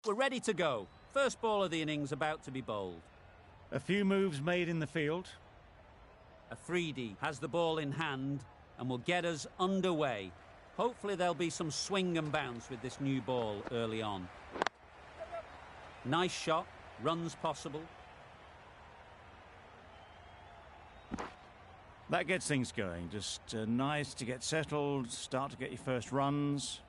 We're ready to go. First ball of the innings about to be bowled. A few moves made in the field. Afridi has the ball in hand and will get us underway. Hopefully there'll be some swing and bounce with this new ball early on. Nice shot, runs possible. That gets things going. Just nice to get settled, start to get your first runs.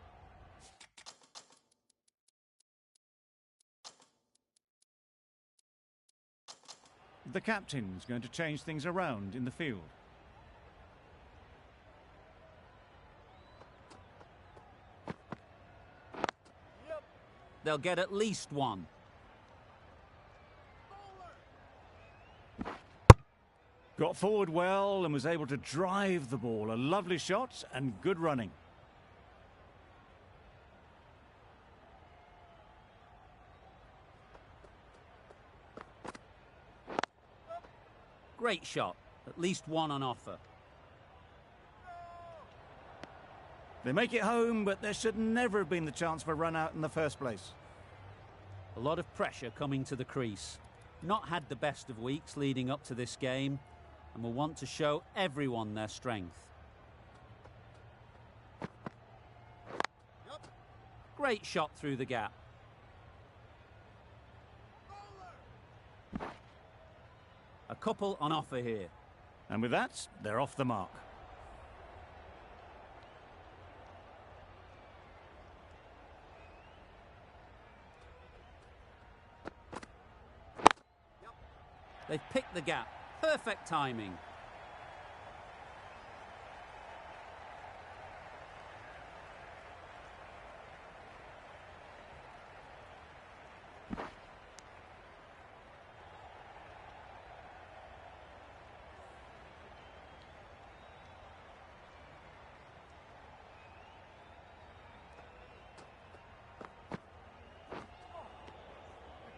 The captain's going to change things around in the field. They'll get at least one. Got forward well and was able to drive the ball. A lovely shot and good running. Great shot. At least one on offer. They make it home, but there should never have been the chance for a run out in the first place. A lot of pressure coming to the crease. Not had the best of weeks leading up to this game, and will want to show everyone their strength. Great shot through the gap. A couple on offer here. And with that, they're off the mark. They've picked the gap. Perfect timing.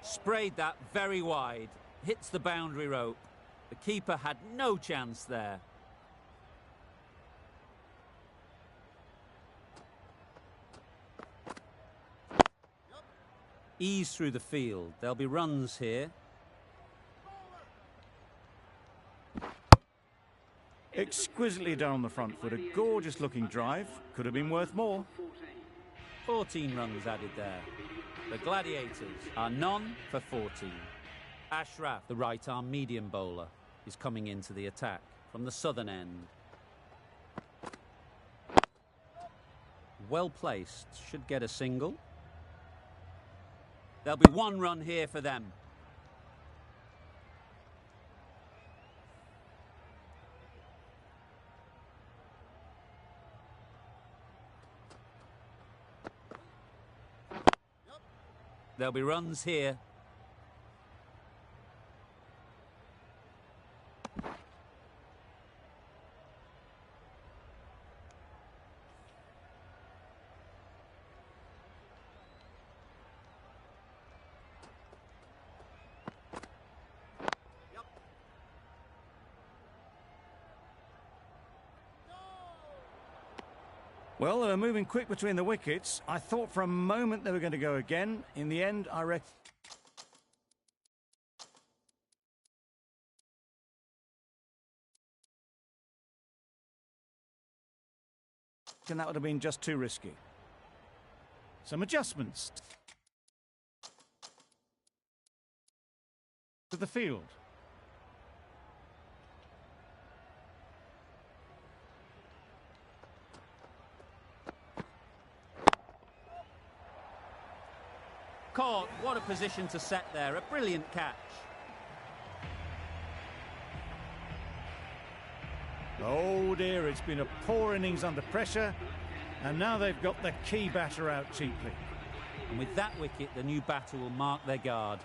Sprayed that very wide. Hits the boundary rope. The keeper had no chance there. Ease through the field. There'll be runs here. Exquisitely down on the front foot. A gorgeous looking drive. Could have been worth more. 14 runs added there. The Gladiators are none for 14. Ashraf, the right-arm medium bowler, is coming into the attack from the southern end. Well placed, should get a single. There'll be one run here for them. There'll be runs here. Well, they were moving quick between the wickets. I thought for a moment they were going to go again. In the end, I reckon that would have been just too risky. Some adjustments to the field. Caught. What a position to set there. A brilliant catch. Oh dear, it's been a poor innings under pressure, and now they've got the key batter out cheaply. And with that wicket, the new batter will mark their guard.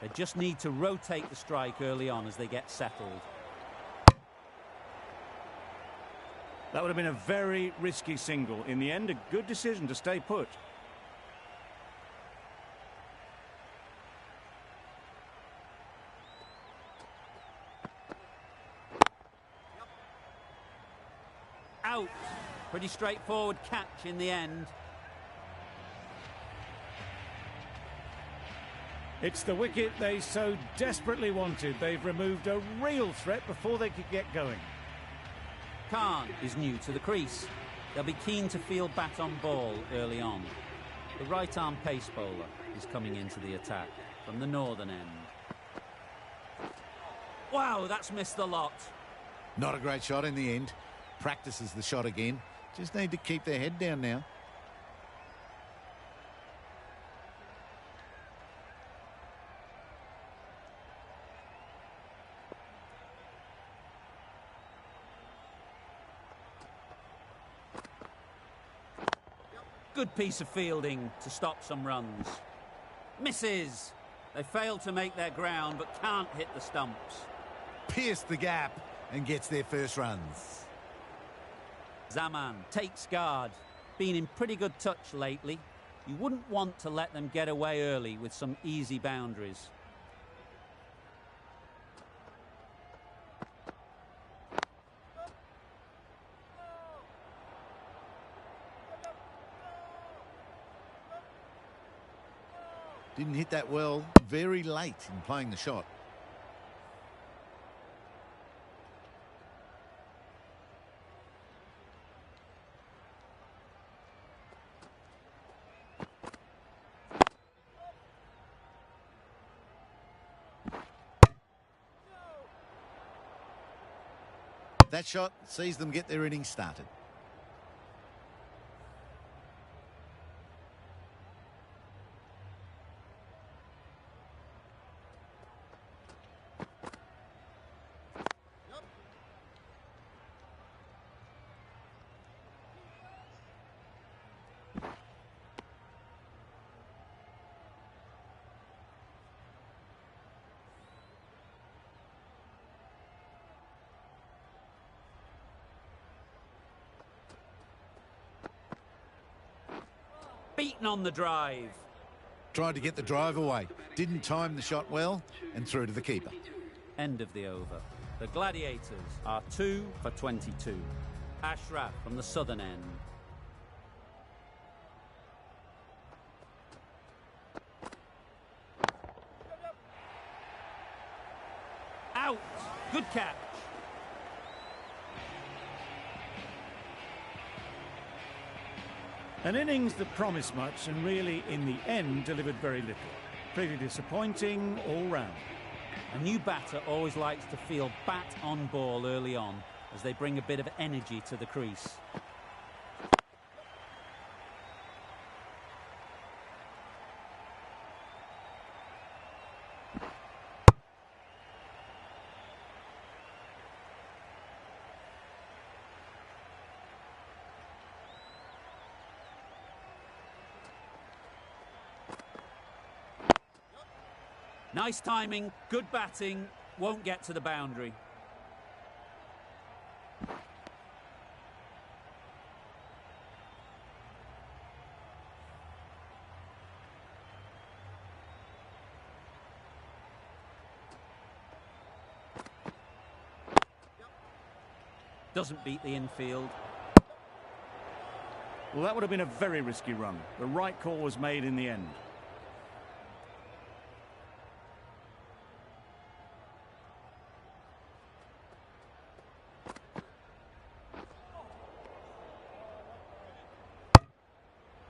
They just need to rotate the strike early on as they get settled. That would have been a very risky single. In the end, a good decision to stay put. Out. Pretty straightforward catch in the end. It's the wicket they so desperately wanted. They've removed a real threat before they could get going. Khan is new to the crease. They'll be keen to field bat on ball early on. The right-arm pace bowler is coming into the attack from the northern end. Wow, that's missed the lot. Not a great shot in the end. Practices the shot again. Just need to keep their head down now. Good piece of fielding to stop some runs. Misses. They fail to make their ground but can't hit the stumps. Pierced the gap and gets their first runs. Zaman takes guard. Been in pretty good touch lately. You wouldn't want to let them get away early with some easy boundaries. Didn't hit that well, very late in playing the shot. That shot sees them get their innings started. Beaten on the drive. Tried to get the drive away. Didn't time the shot well and through to the keeper. End of the over. The Gladiators are 2 for 22. Ashraf from the southern end. Out. Good catch. An innings that promised much and really, in the end, delivered very little. Pretty disappointing all round. A new batter always likes to feel bat on ball early on as they bring a bit of energy to the crease. Nice timing, good batting, won't get to the boundary. Doesn't beat the infield. Well, that would have been a very risky run. The right call was made in the end.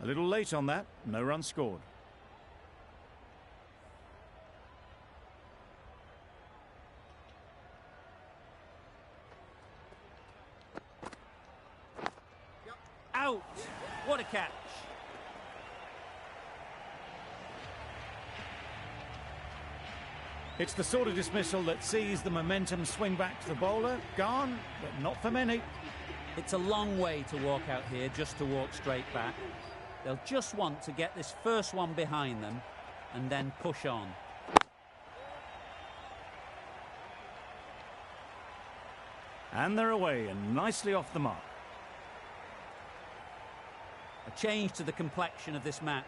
A little late on that, no run scored. Out! What a catch! It's the sort of dismissal that sees the momentum swing back to the bowler. Gone, but not for many. It's a long way to walk out here just to walk straight back. They'll just want to get this first one behind them and then push on. And they're away and nicely off the mark. A change to the complexion of this match.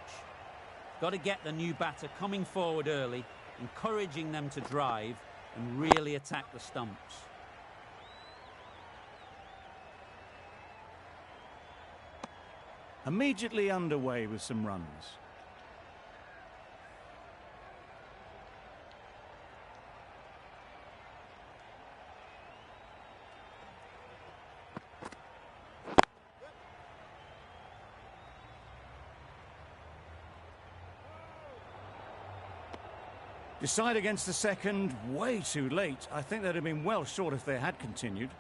Got to get the new batter coming forward early, encouraging them to drive and really attack the stumps. Immediately underway with some runs. Decide against the second, way too late. I think they'd have been well short if they had continued.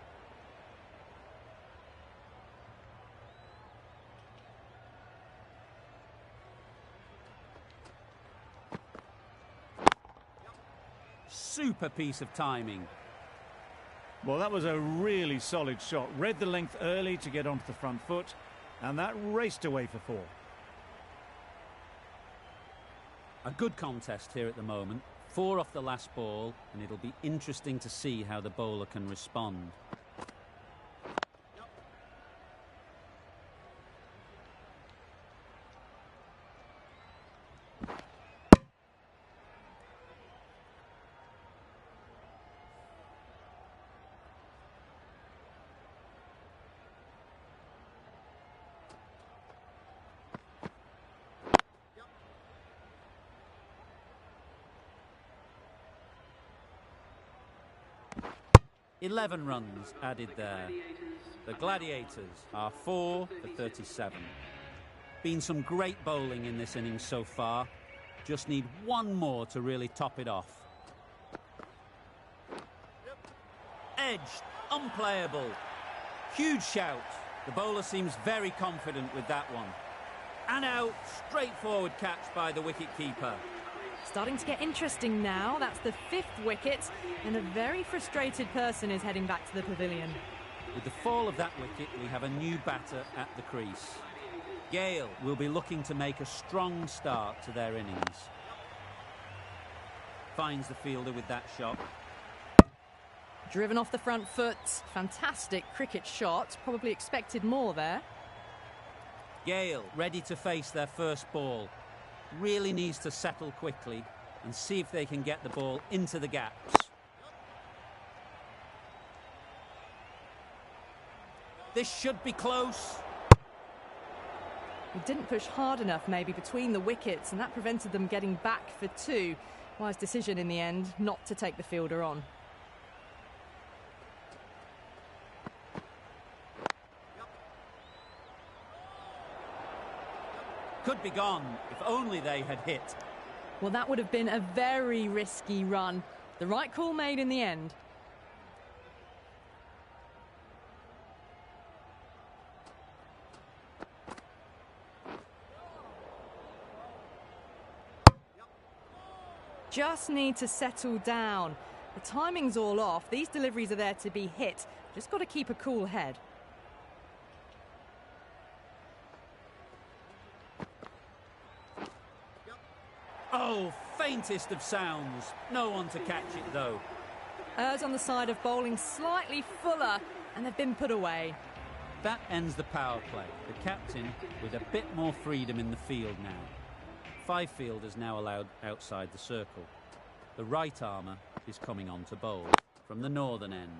Super piece of timing. Well, that was a really solid shot. Read the length early to get onto the front foot, and that raced away for 4. A good contest here at the moment. 4 off the last ball, and it'll be interesting to see how the bowler can respond. 11 runs added there. The Gladiators are 4 for 37. Been some great bowling in this innings so far. Just need one more to really top it off. Edged, unplayable. Huge shout. The bowler seems very confident with that one. And out, straightforward catch by the wicket-keeper. Starting to get interesting now. That's the 5th wicket, and a very frustrated person is heading back to the pavilion. With the fall of that wicket, we have a new batter at the crease. Gale will be looking to make a strong start to their innings. Finds the fielder with that shot. Driven off the front foot. Fantastic cricket shot. Probably expected more there. Gale ready to face their first ball. Really needs to settle quickly and see if they can get the ball into the gaps. This should be close. He didn't push hard enough maybe between the wickets, and that prevented them getting back for 2. Wise decision in the end not to take the fielder on. Could be gone if only they had hit. Well, that would have been a very risky run. The right call made in the end. Just need to settle down. The timing's all off. These deliveries are there to be hit. Just got to keep a cool head. Oh, faintest of sounds. No one to catch it, though. Errs on the side of bowling slightly fuller, and they've been put away. That ends the power play. The captain with a bit more freedom in the field now. 5 fielders now allowed outside the circle. The right armour is coming on to bowl from the northern end.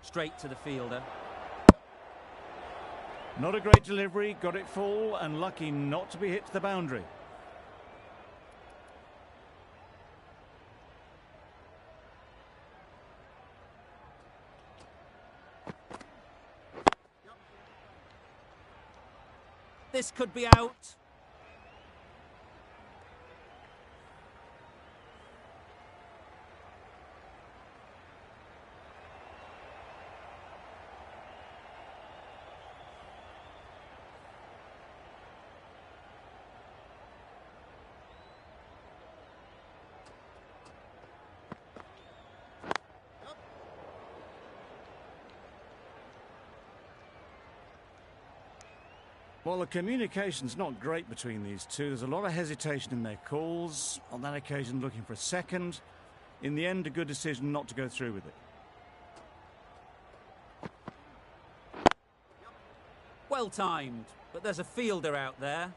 Straight to the fielder. Not a great delivery, got it full and lucky not to be hit to the boundary. This could be out. Well, the communication's not great between these two. There's a lot of hesitation in their calls. On that occasion, looking for a second. In the end, a good decision not to go through with it. Well timed, but there's a fielder out there.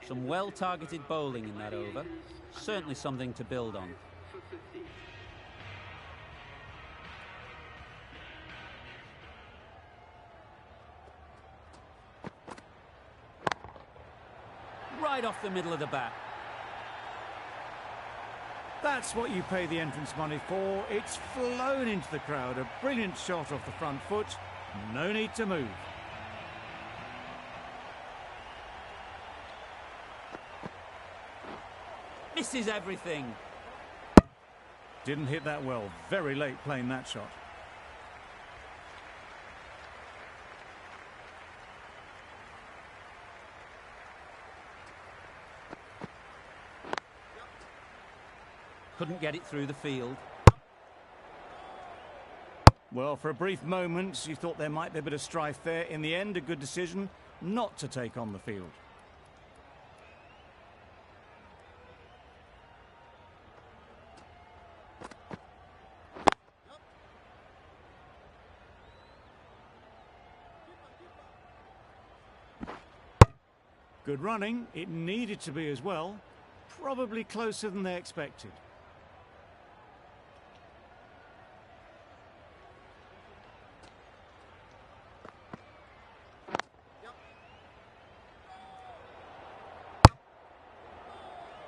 Some well-targeted bowling in that over. Certainly something to build on. Right off the middle of the bat. That's what you pay the entrance money for. It's flown into the crowd. A brilliant shot off the front foot. No need to move. Misses everything. Didn't hit that well. Very late playing that shot. Couldn't get it through the field. Well, for a brief moment, you thought there might be a bit of strife there. In the end, a good decision not to take on the field. Good running. It needed to be as well. Probably closer than they expected.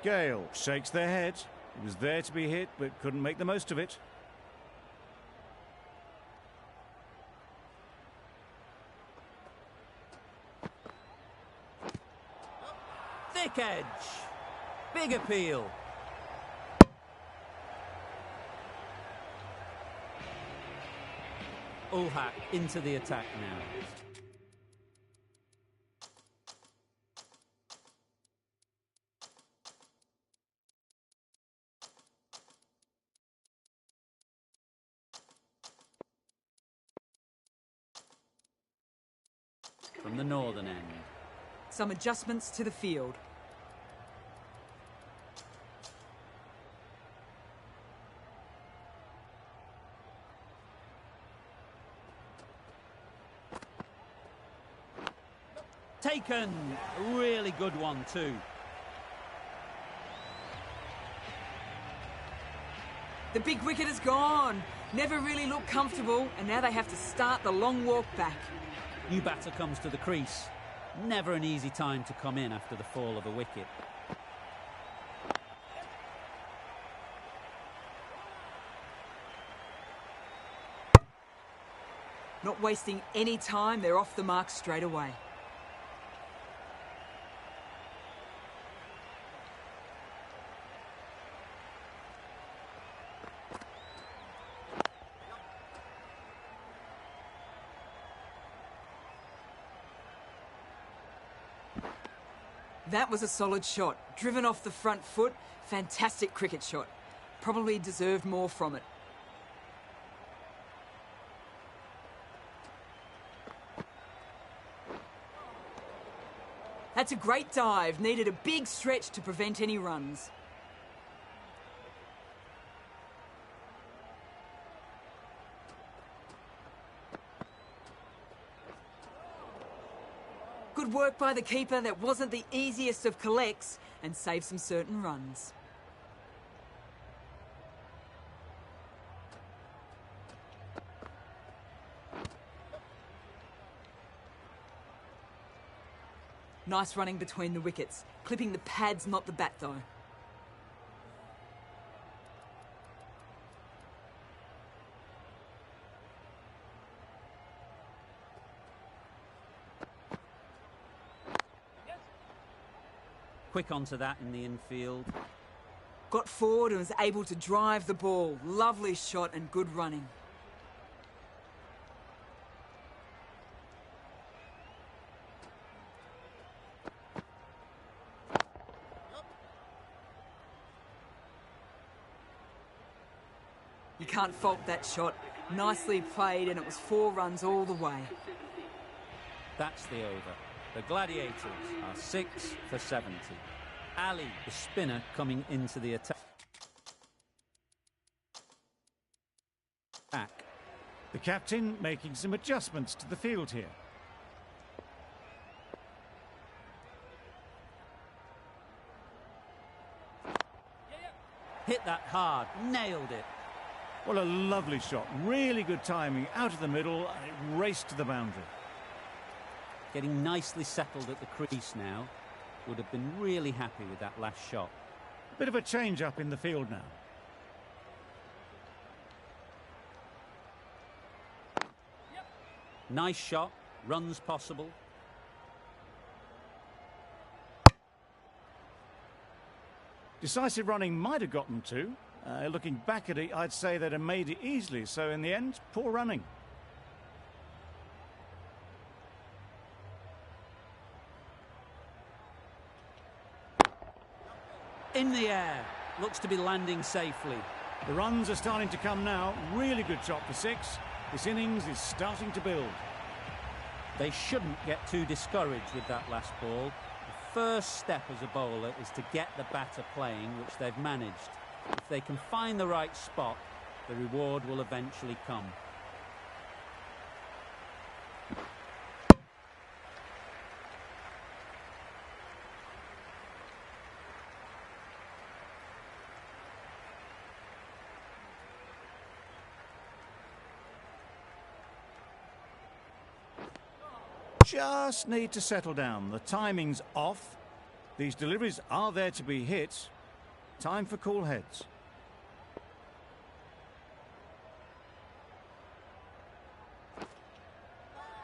Gale shakes their head. It was there to be hit, but couldn't make the most of it. Thick edge. Big appeal. Ulhak into the attack now. From the northern end. Some adjustments to the field. Taken. A really good one too. The big wicket is gone. Never really looked comfortable, and now they have to start the long walk back. New batter comes to the crease. Never an easy time to come in after the fall of a wicket. Not wasting any time, they're off the mark straight away. That was a solid shot. Driven off the front foot. Fantastic cricket shot. Probably deserved more from it. That's a great dive. Needed a big stretch to prevent any runs. Good work by the keeper. That wasn't the easiest of collects and saved some certain runs. Nice running between the wickets. Clipping the pads, not the bat though. Quick onto that in the infield. Got forward and was able to drive the ball. Lovely shot and good running. You can't fault that shot. Nicely played, and it was 4 runs all the way. That's the over. The Gladiators are 6 for 70. Ali, the spinner, coming into the attack. The captain making some adjustments to the field here. Hit that hard, nailed it. Well, a lovely shot. Really good timing out of the middle, and it raced to the boundary. Getting nicely settled at the crease now. Would have been really happy with that last shot. A bit of a change up in the field now. Nice shot, runs possible. Decisive running might have gotten two. Looking back at it, I'd say they'd have made it easily. So in the end, poor running. In the air. Looks to be landing safely. The runs are starting to come now. Really good shot for 6. This innings is starting to build. They shouldn't get too discouraged with that last ball. The first step as a bowler is to get the batter playing, which they've managed. If they can find the right spot, the reward will eventually come. Just need to settle down. The timing's off. These deliveries are there to be hit. Time for cool heads.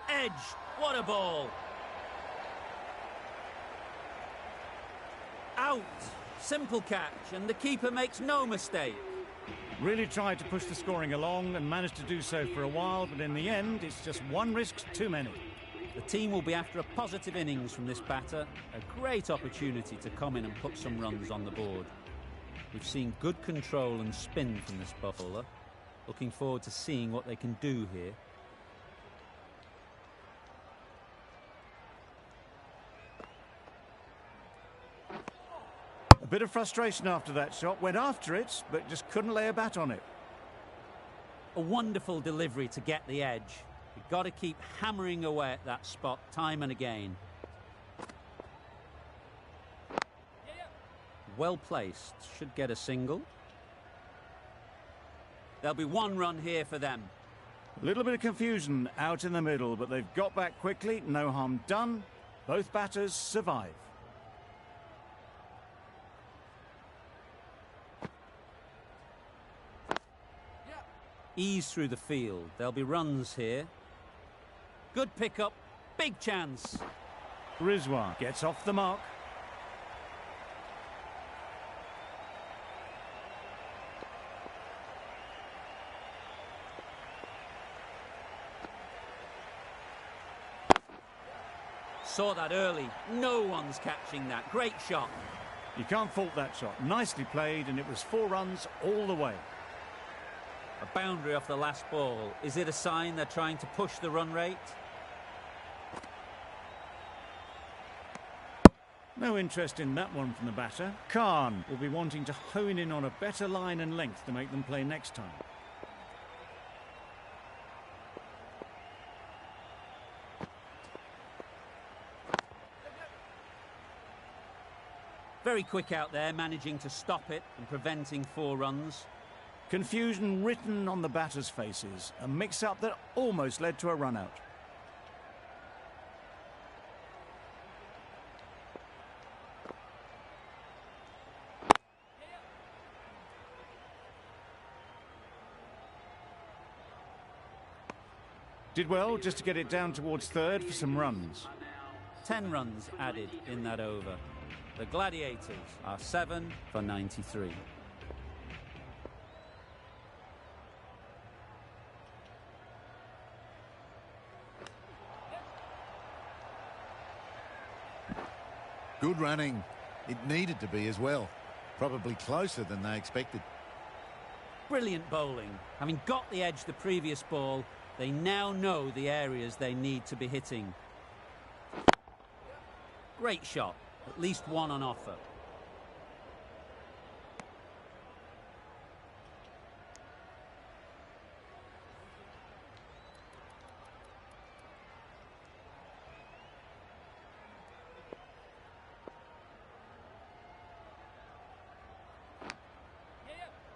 Edge, what a ball. Out, simple catch, and the keeper makes no mistake. Really tried to push the scoring along and managed to do so for a while, but in the end, it's just one risk too many. The team will be after a positive innings from this batter, a great opportunity to come in and put some runs on the board. We've seen good control and spin from this bowler. Looking forward to seeing what they can do here. A bit of frustration after that shot. Went after it, but just couldn't lay a bat on it. A wonderful delivery to get the edge. You've got to keep hammering away at that spot time and again. Well placed. Should get a single. There'll be one run here for them. A little bit of confusion out in the middle, but they've got back quickly. No harm done. Both batters survive. Ease through the field. There'll be runs here. Good pickup. Big chance. Rizwan gets off the mark. Saw that early. No one's catching that. Great shot. You can't fault that shot. Nicely played, and it was 4 runs all the way. A boundary off the last ball. Is it a sign they're trying to push the run rate? No interest in that one from the batter. Khan will be wanting to hone in on a better line and length to make them play next time. Very quick out there, managing to stop it and preventing 4 runs. Confusion written on the batters' faces. A mix-up that almost led to a run-out. Did well just to get it down towards third for some runs. 10 runs added in that over. The Gladiators are 7 for 93. Good running. It needed to be as well. Probably closer than they expected. Brilliant bowling. Having got the edge the previous ball, they now know the areas they need to be hitting. Great shot. At least one on offer.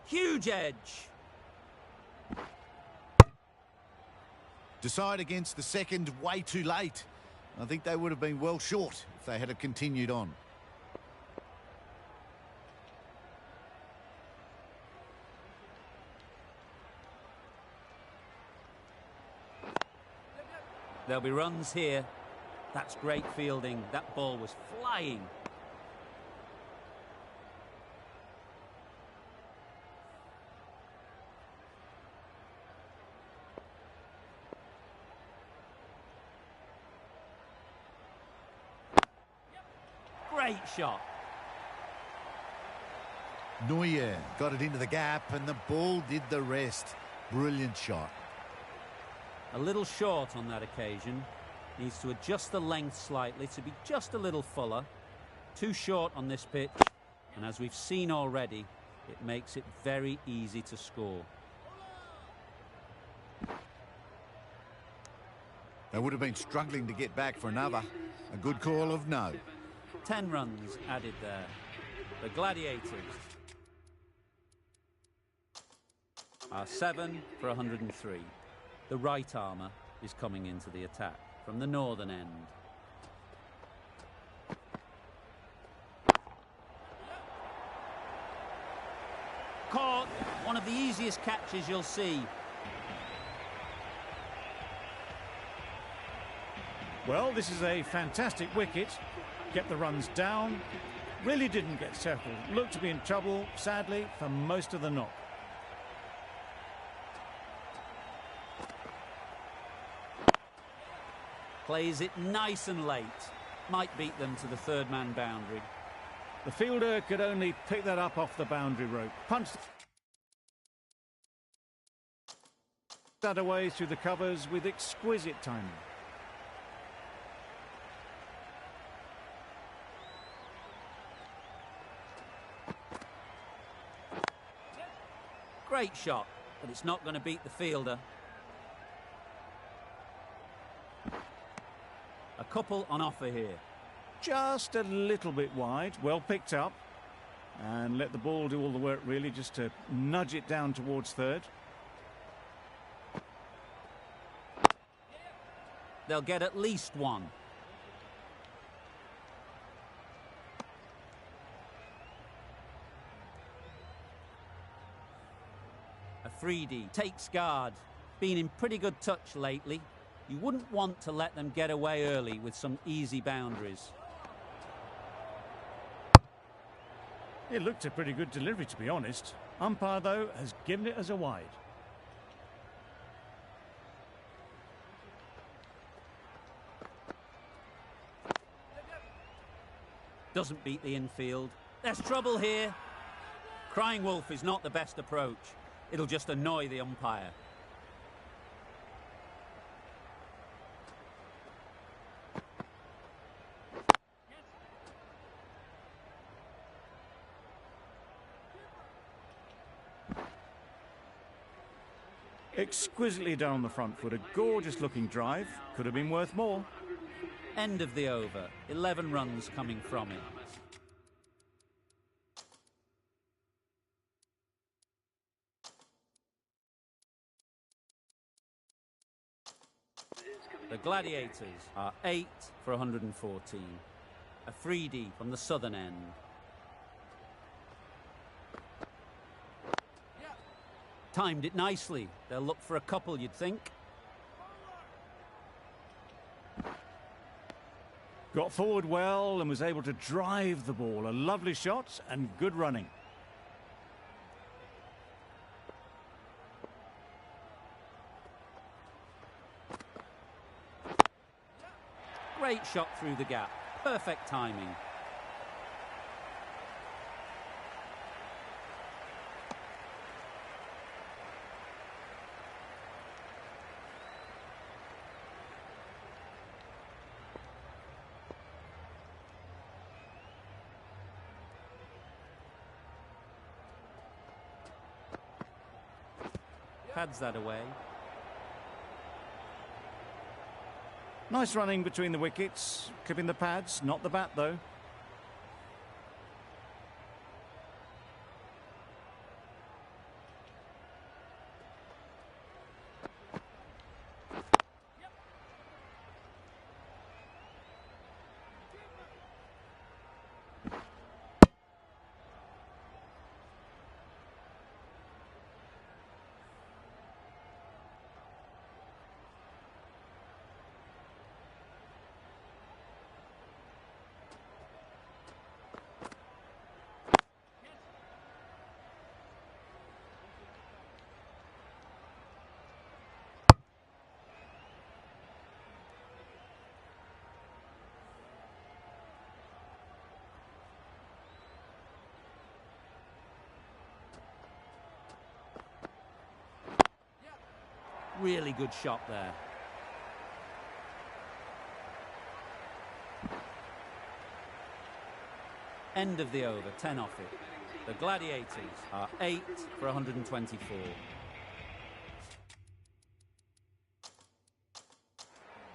Huge edge. Decide against the second way too late. I think they would have been well short if they had have continued on. There'll be runs here. That's great fielding. That ball was flying. Great shot. Neuer got it into the gap and the ball did the rest. Brilliant shot. A little short on that occasion. Needs to adjust the length slightly to be just a little fuller. Too short on this pitch. And as we've seen already, it makes it very easy to score. They would have been struggling to get back for another. A good call of no. 10 runs added there. The Gladiators are 7 for 103. The right armour is coming into the attack from the northern end. Caught. One of the easiest catches you'll see. Well, this is a fantastic wicket. Get the runs down. Really didn't get settled. Looked to be in trouble, sadly, for most of the knock. Plays it nice and late. Might beat them to the third man boundary. The fielder could only pick that up off the boundary rope. Punched that away through the covers with exquisite timing. Great shot, but it's not going to beat the fielder. A couple on offer here. Just a little bit wide, well picked up. And let the ball do all the work really, just to nudge it down towards third. They'll get at least one. Afridi takes guard. Been in pretty good touch lately. You wouldn't want to let them get away early with some easy boundaries. It looked a pretty good delivery, to be honest. Umpire, though, has given it as a wide. Doesn't beat the infield. There's trouble here. Crying wolf is not the best approach. It'll just annoy the umpire. Exquisitely down the front foot, a gorgeous looking drive. Could have been worth more. End of the over. 11 runs coming from it. The Gladiators are 8 for 114. Afridi from the southern end. Timed it nicely. They'll look for a couple, you'd think. Got forward well and was able to drive the ball. A lovely shot and good running. Great shot through the gap. Perfect timing. Pads that away. Nice running between the wickets. Clipping the pads, not the bat though. Really good shot there. End of the over, 10 off it. The Gladiators are 8 for 124.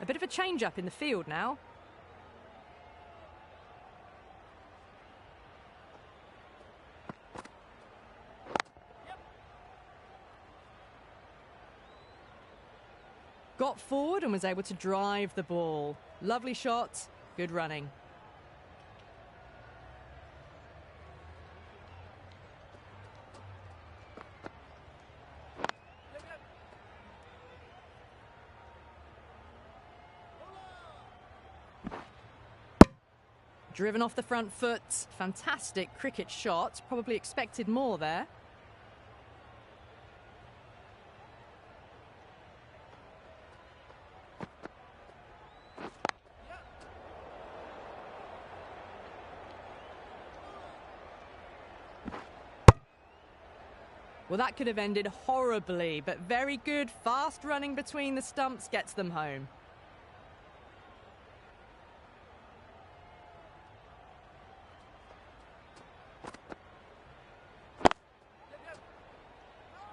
A bit of a change-up in the field now. Got forward and was able to drive the ball. Lovely shot, good running. Driven off the front foot. Fantastic cricket shot. Probably expected more there. Well, that could have ended horribly, but very good, fast running between the stumps gets them home.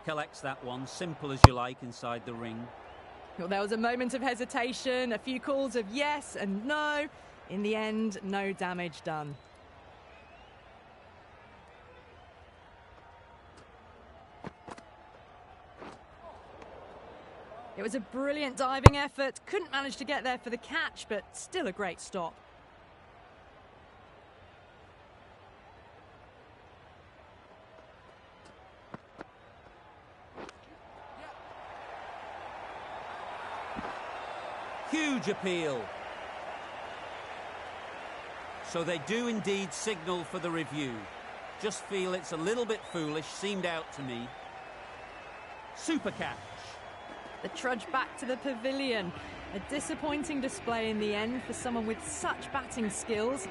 Collects that one, simple as you like, inside the ring. Well, there was a moment of hesitation, a few calls of yes and no. In the end, no damage done. It was a brilliant diving effort. Couldn't manage to get there for the catch, but still a great stop. Huge appeal. So they do indeed signal for the review. Just feel it's a little bit foolish, seemed out to me. Super catch. The trudge back to the pavilion. A disappointing display in the end for someone with such batting skills.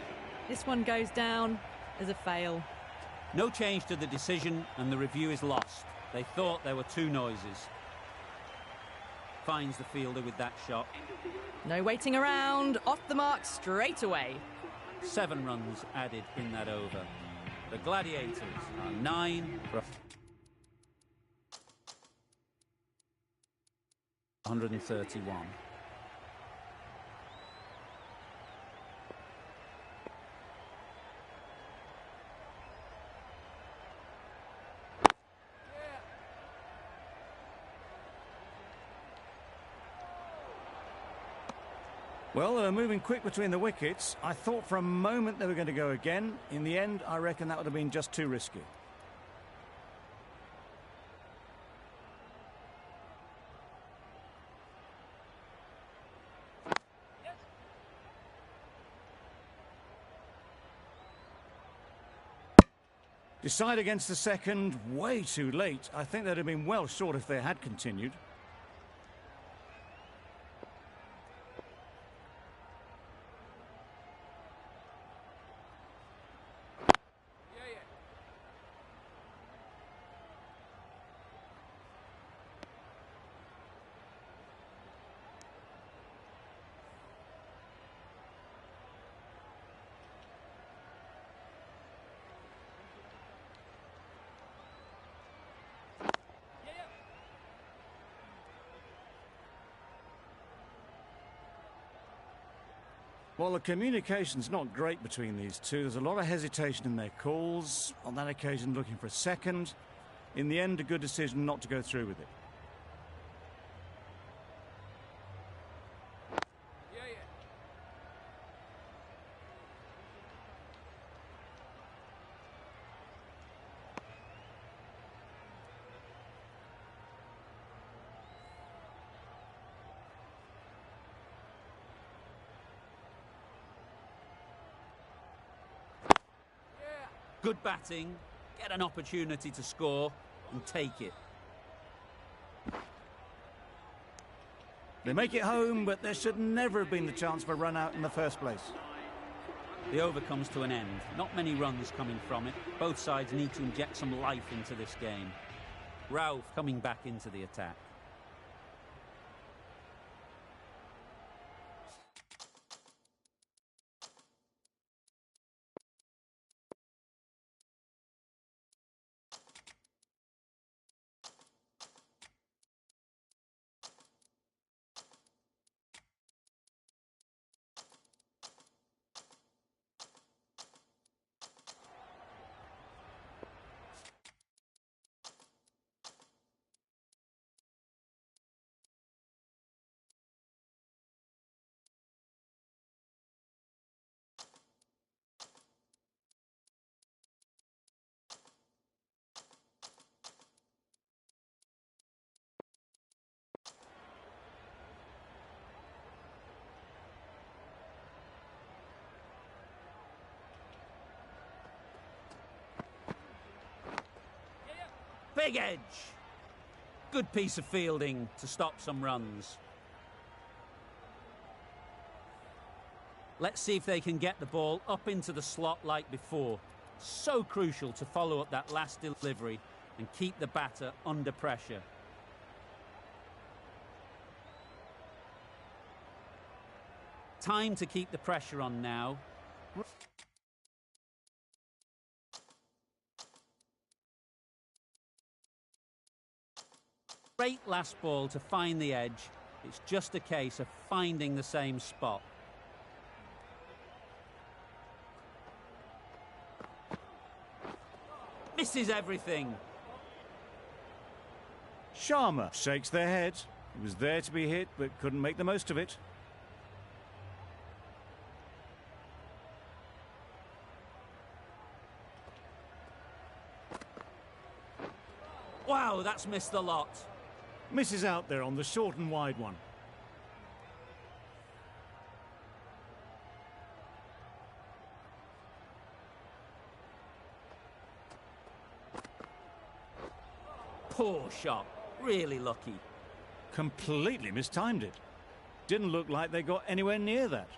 This one goes down as a fail. No change to the decision and the review is lost. They thought there were two noises. Finds the fielder with that shot. No waiting around. Off the mark straight away. 7 runs added in that over. The Gladiators are 9 for 131. Well, they were moving quick between the wickets. I thought for a moment they were going to go again. In the end, I reckon that would have been just too risky. Decide against the second, way too late. I think they'd have been well short if they had continued. Well, the communication's not great between these two. There's a lot of hesitation in their calls. On that occasion, looking for a second. In the end, a good decision not to go through with it. Good batting, get an opportunity to score and take it. They make it home, but there should never have been the chance for a run out in the first place. The over comes to an end. Not many runs coming from it. Both sides need to inject some life into this game. Ralph coming back into the attack. Big edge. Good piece of fielding to stop some runs. Let's see if they can get the ball up into the slot like before. So crucial to follow up that last delivery and keep the batter under pressure. Time to keep the pressure on now. Great last ball to find the edge. It's just a case of finding the same spot. Misses everything. Sharma shakes their head. He was there to be hit, but couldn't make the most of it. Wow, that's missed a lot. Misses out there on the short and wide one. Poor shot. Really lucky. Completely mistimed it. Didn't look like they got anywhere near that.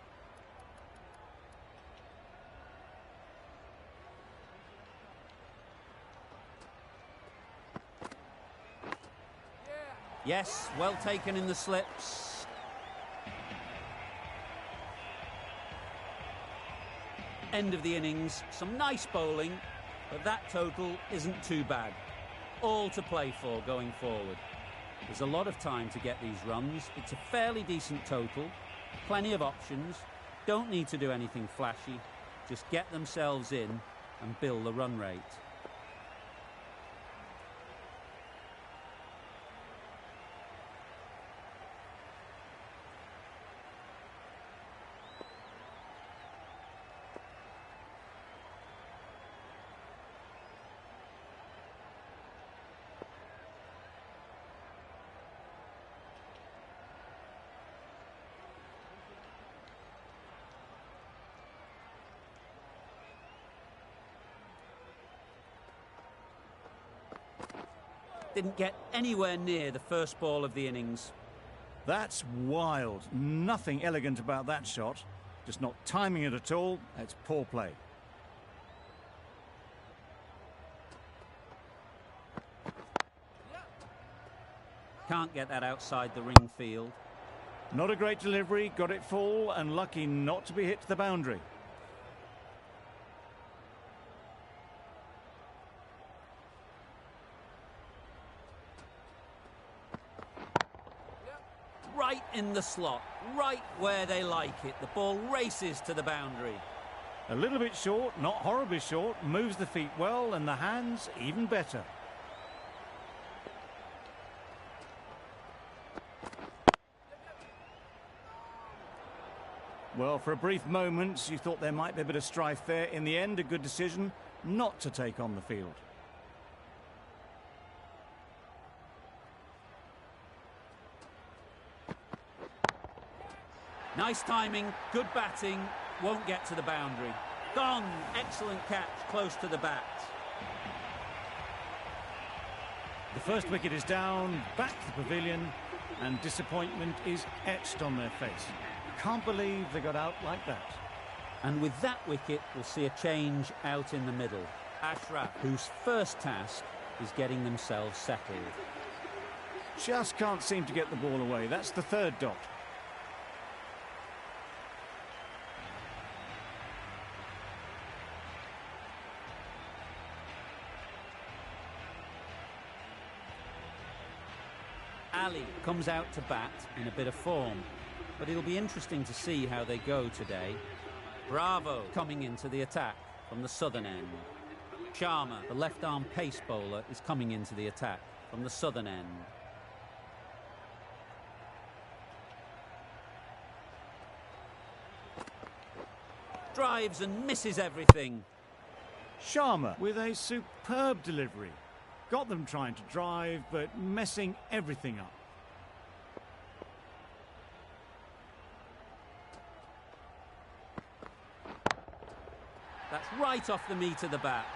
Yes, well taken in the slips. End of the innings. Some nice bowling, but that total isn't too bad. All to play for going forward. There's a lot of time to get these runs. It's a fairly decent total. Plenty of options. Don't need to do anything flashy. Just get themselves in and build the run rate. Didn't get anywhere near the first ball of the innings. That's wild. Nothing elegant about that shot. Just not timing it at all. It's poor play. Can't get that outside the ring field. Not a great delivery. Got it full and lucky not to be hit to the boundary. Right in the slot, right where they like it. The ball races to the boundary. A little bit short, not horribly short. Moves the feet well and the hands even better. Well, for a brief moment, you thought there might be a bit of strife there. In the end, a good decision not to take on the field. Nice timing, good batting, won't get to the boundary. Gone, excellent catch, close to the bat. The first wicket is down, back to the pavilion, and disappointment is etched on their face. Can't believe they got out like that. And with that wicket, we'll see a change out in the middle. Ashraf, whose first task is getting themselves settled. Just can't seem to get the ball away. That's the third dot. Ali comes out to bat in a bit of form, but it'll be interesting to see how they go today. Bravo coming into the attack from the southern end. Sharma, the left-arm pace bowler, is coming into the attack from the southern end. Drives and misses everything. Sharma with a superb delivery. Got them trying to drive, but messing everything up. That's right off the meat of the bat.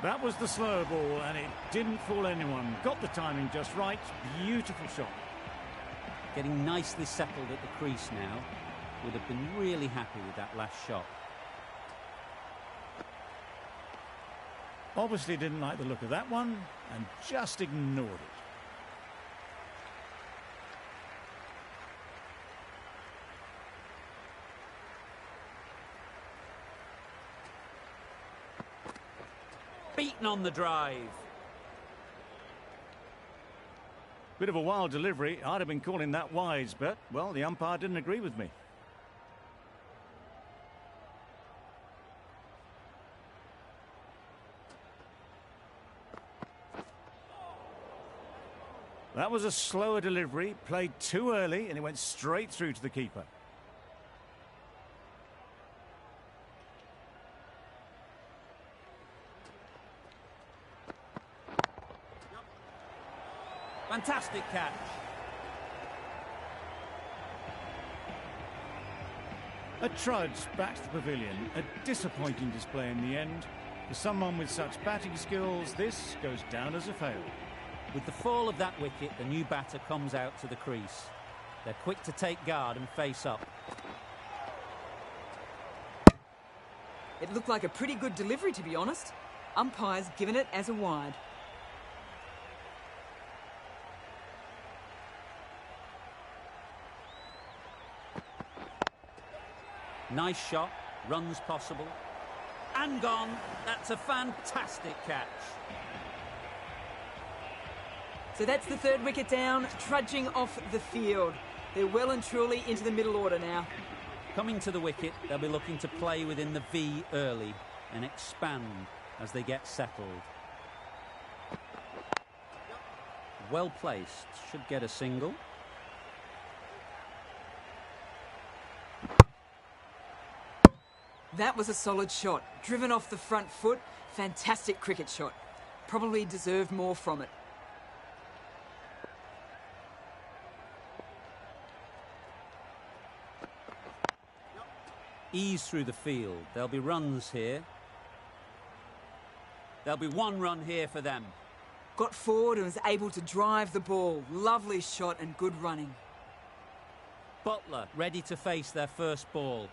That was the slow ball, and it didn't fool anyone. Got the timing just right. Beautiful shot. Getting nicely settled at the crease now. Would have been really happy with that last shot. Obviously didn't like the look of that one, and just ignored it. Beaten on the drive. Bit of a wild delivery. I'd have been calling that wise, but, well, the umpire didn't agree with me. That was a slower delivery, played too early, and it went straight through to the keeper. Fantastic catch. A trudge back to the pavilion. A disappointing display in the end. For someone with such batting skills, this goes down as a fail. With the fall of that wicket, the new batter comes out to the crease. They're quick to take guard and face up. It looked like a pretty good delivery, to be honest. Umpire's given it as a wide. Nice shot, runs possible. And gone. That's a fantastic catch. So that's the third wicket down, trudging off the field. They're well and truly into the middle order now. Coming to the wicket, they'll be looking to play within the V early and expand as they get settled. Well placed, should get a single. That was a solid shot, driven off the front foot. Fantastic cricket shot. Probably deserved more from it. Ease through the field. There'll be runs here. There'll be one run here for them. Got forward and was able to drive the ball. Lovely shot and good running. Butler ready to face their first ball.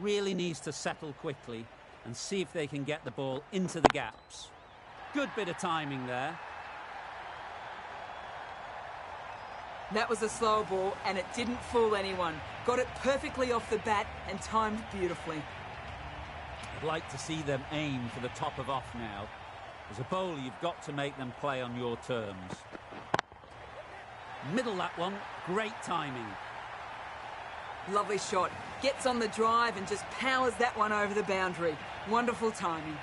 Really needs to settle quickly and see if they can get the ball into the gaps. Good bit of timing there. That was a slow ball and it didn't fool anyone. Got it perfectly off the bat and timed beautifully. I'd like to see them aim for the top of off now. As a bowler, you've got to make them play on your terms. Middle that one, great timing. Lovely shot. Gets on the drive and just powers that one over the boundary. Wonderful timing.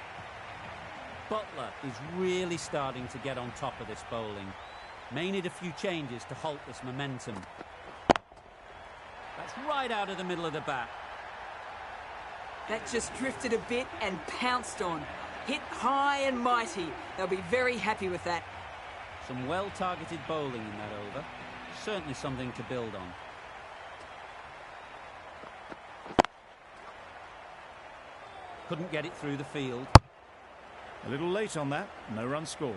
Butler is really starting to get on top of this bowling. May need a few changes to halt this momentum. That's right out of the middle of the bat. That just drifted a bit and pounced on. Hit high and mighty. They'll be very happy with that. Some well-targeted bowling in that over. Certainly something to build on. Couldn't get it through the field. A little late on that, no run scored.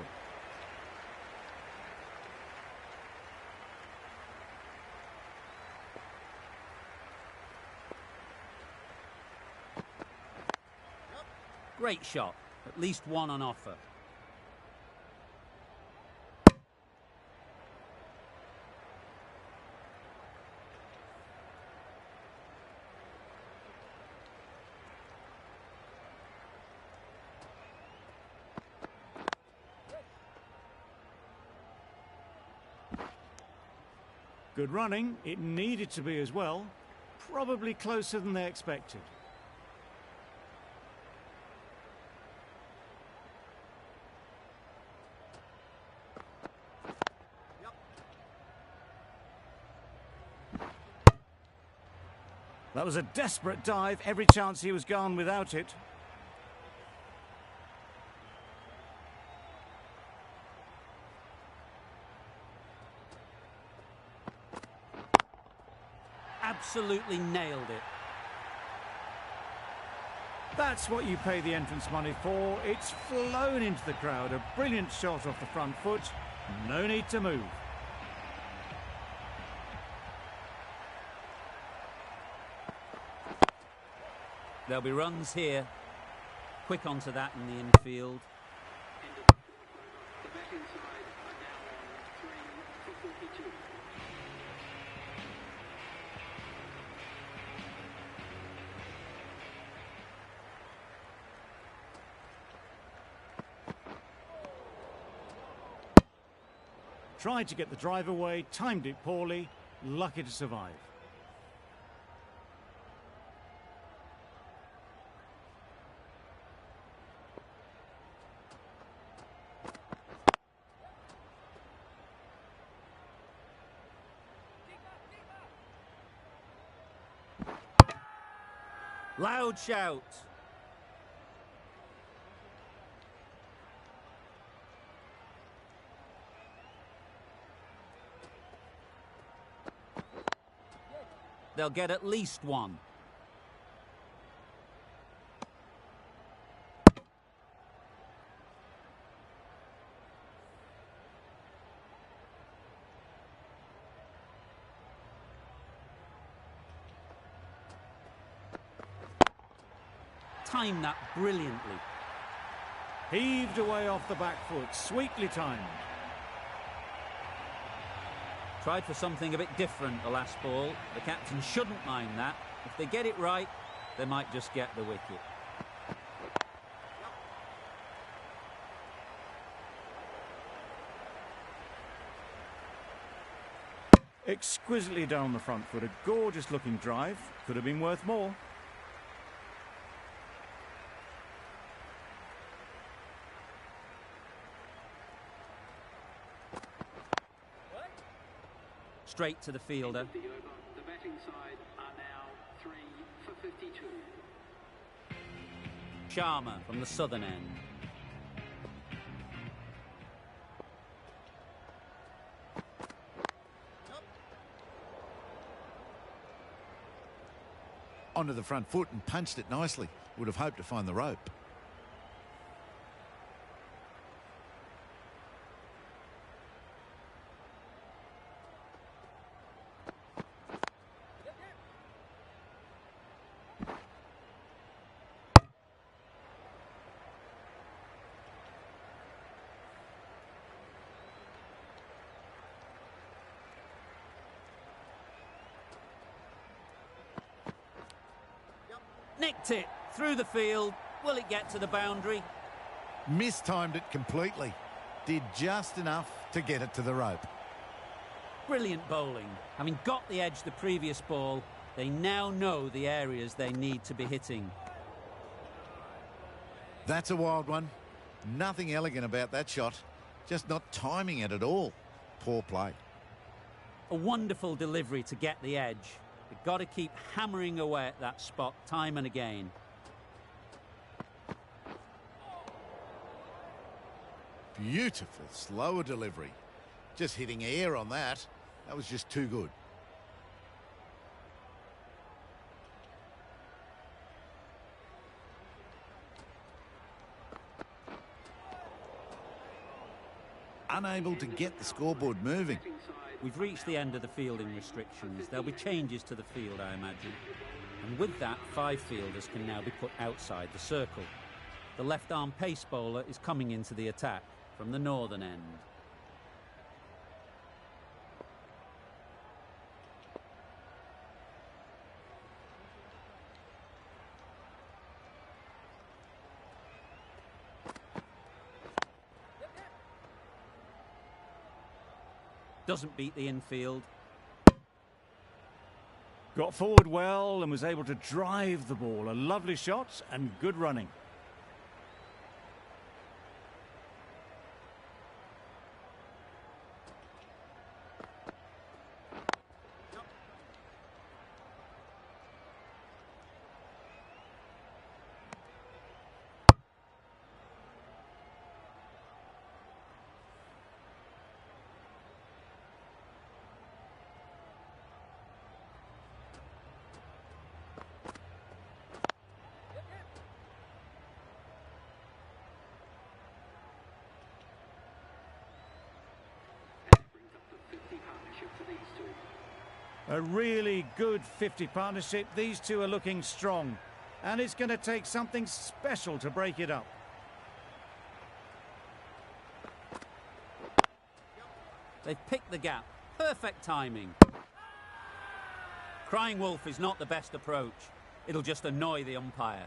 Great shot, at least one on offer. Good running, it needed to be as well. Probably closer than they expected. That was a desperate dive, every chance he was gone without it. Absolutely nailed it. That's what you pay the entrance money for. It's flown into the crowd. A brilliant shot off the front foot. No need to move. There'll be runs here. Quick onto that in the infield. The batting side are now on 3 for 42. Tried to get the drive away, timed it poorly, lucky to survive. Loud shout. They'll get at least one. Timed that brilliantly. Heaved away off the back foot, sweetly timed. Tried for something a bit different the last ball. The captain shouldn't mind that. If they get it right, they might just get the wicket. Exquisitely down the front foot, a gorgeous looking drive. Could have been worth more. Straight to the fielder. The batting side are now 3 for 52. Sharma from the southern end. Onto the front foot and punched it nicely. Would have hoped to find the rope. Nicked it through the field. Will it get to the boundary? Mistimed it completely. Did just enough to get it to the rope. Brilliant bowling. Having got the edge the previous ball, they now know the areas they need to be hitting. That's a wild one. Nothing elegant about that shot. Just not timing it at all. Poor play. A wonderful delivery to get the edge. They've got to keep hammering away at that spot time and again. Beautiful, slower delivery. Just hitting air on that. That was just too good. Unable to get the scoreboard moving. We've reached the end of the fielding restrictions. There'll be changes to the field, I imagine. And with that, 5 fielders can now be put outside the circle. The left-arm pace bowler is coming into the attack from the northern end. Doesn't beat the infield. Got forward well and was able to drive the ball. A lovely shot and good running. A really good 50 partnership. These two are looking strong. And it's going to take something special to break it up. They've picked the gap. Perfect timing. Crying wolf is not the best approach. It'll just annoy the umpire.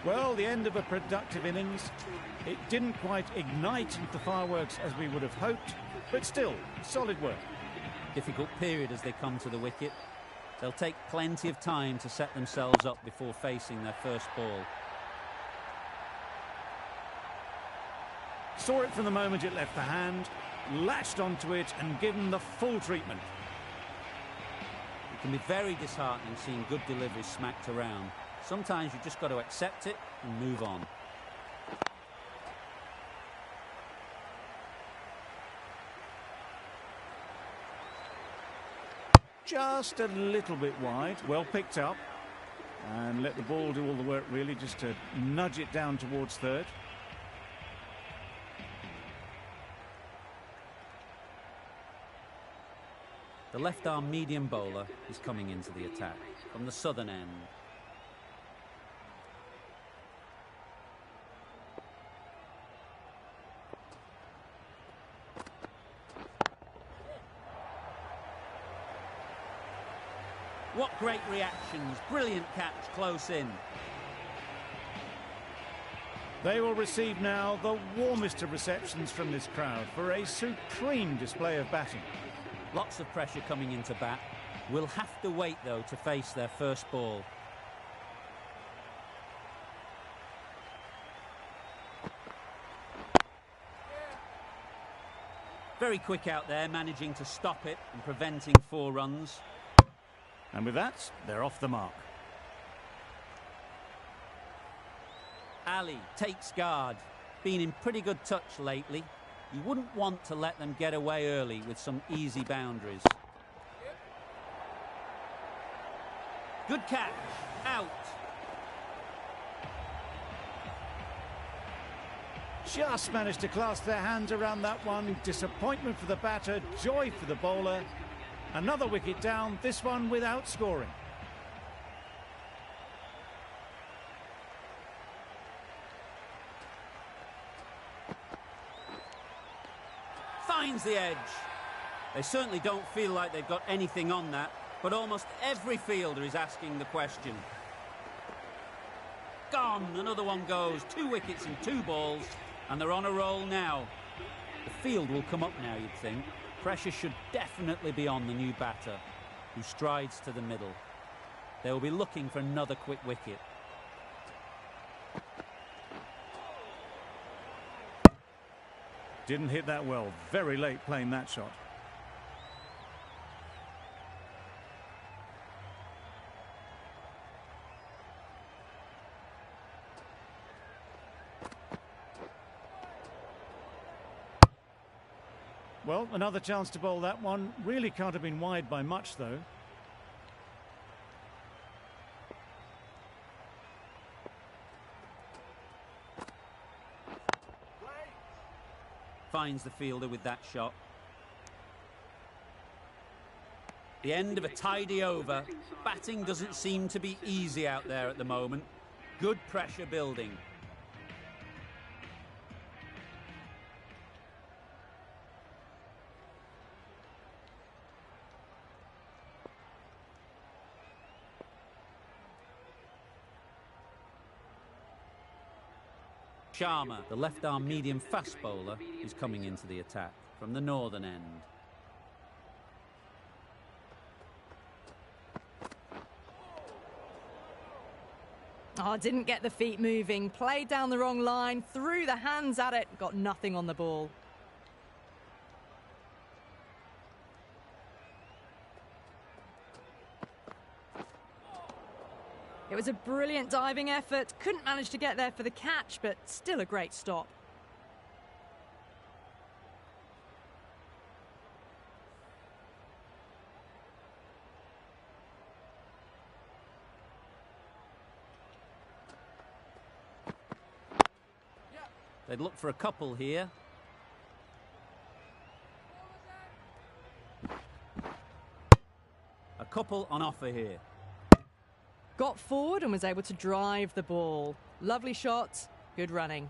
Well, the end of a productive innings. It didn't quite ignite the fireworks as we would have hoped, but still, solid work. Difficult period as they come to the wicket. They'll take plenty of time to set themselves up before facing their first ball. Saw it from the moment it left the hand, latched onto it and given the full treatment. It can be very disheartening seeing good deliveries smacked around. Sometimes you've just got to accept it and move on. Just a little bit wide, well picked up. And let the ball do all the work really, just to nudge it down towards third. The left-arm medium bowler is coming into the attack from the southern end. What great reactions. Brilliant catch close in. They will receive now the warmest of receptions from this crowd for a supreme display of batting. Lots of pressure coming into bat. Will have to wait, though, to face their first ball. Very quick out there, managing to stop it and preventing 4 runs. And with that, they're off the mark. Ali takes guard. Been in pretty good touch lately. You wouldn't want to let them get away early with some easy boundaries. Good catch. Out. Just managed to clasp their hands around that one. Disappointment for the batter, joy for the bowler. Another wicket down, this one without scoring. Finds the edge. They certainly don't feel like they've got anything on that, but almost every fielder is asking the question. Gone, another one goes. 2 wickets and 2 balls, and they're on a roll now. The field will come up now, you'd think. Pressure should definitely be on the new batter, who strides to the middle. They will be looking for another quick wicket. Didn't hit that well. Very late playing that shot. Well, another chance to bowl that one. Really can't have been wide by much, though. Finds the fielder with that shot. The end of a tidy over. Batting doesn't seem to be easy out there at the moment. Good pressure building. Sharma, the left-arm medium fast bowler, is coming into the attack from the northern end. Oh, didn't get the feet moving, played down the wrong line, threw the hands at it, got nothing on the ball. It was a brilliant diving effort. Couldn't manage to get there for the catch, but still a great stop. They'd look for a couple here. couple on offer here. Got forward and was able to drive the ball. Lovely shot, good running.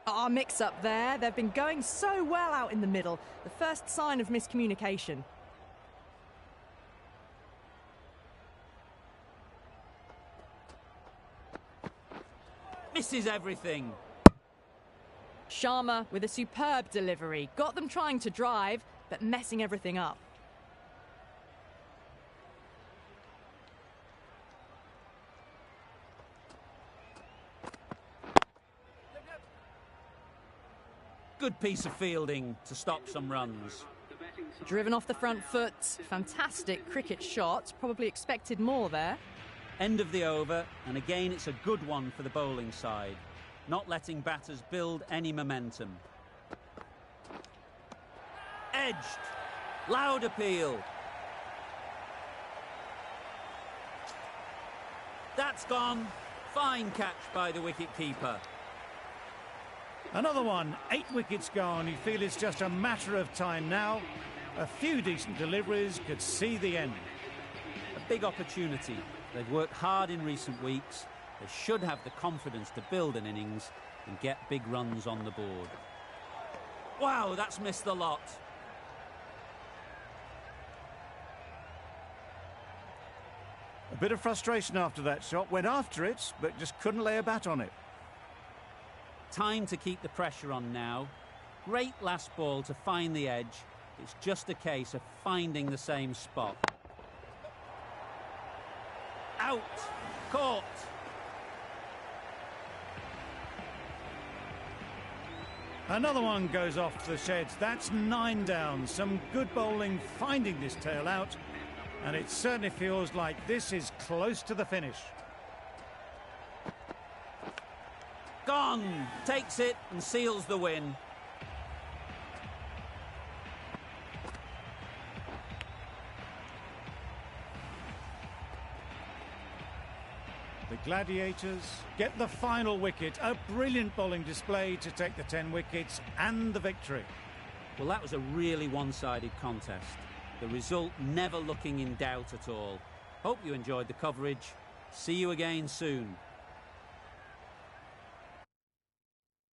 Our mix-up there. They've been going so well out in the middle. The first sign of miscommunication. Misses everything. Sharma with a superb delivery. Got them trying to drive, but messing everything up. Good piece of fielding to stop some runs. Driven off the front foot. Fantastic cricket shot. Probably expected more there. End of the over, and again it's a good one for the bowling side. Not letting batters build any momentum. Edged. Loud appeal. That's gone. Fine catch by the wicket-keeper. Another one, 8 wickets gone. You feel it's just a matter of time now. A few decent deliveries could see the end. A big opportunity. They've worked hard in recent weeks. They should have the confidence to build an innings and get big runs on the board. Wow, that's missed the lot. A bit of frustration after that shot. Went after it, but just couldn't lay a bat on it. Time to keep the pressure on now. Great last ball to find the edge. It's just a case of finding the same spot. Out. Caught. Another one goes off to the sheds. That's 9 down. Some good bowling finding this tail out. And it certainly feels like this is close to the finish. Gone. Takes it and seals the win. The Gladiators get the final wicket. A brilliant bowling display to take the 10 wickets and the victory. Well, that was a really one-sided contest. The result never looking in doubt at all. Hope you enjoyed the coverage. See you again soon.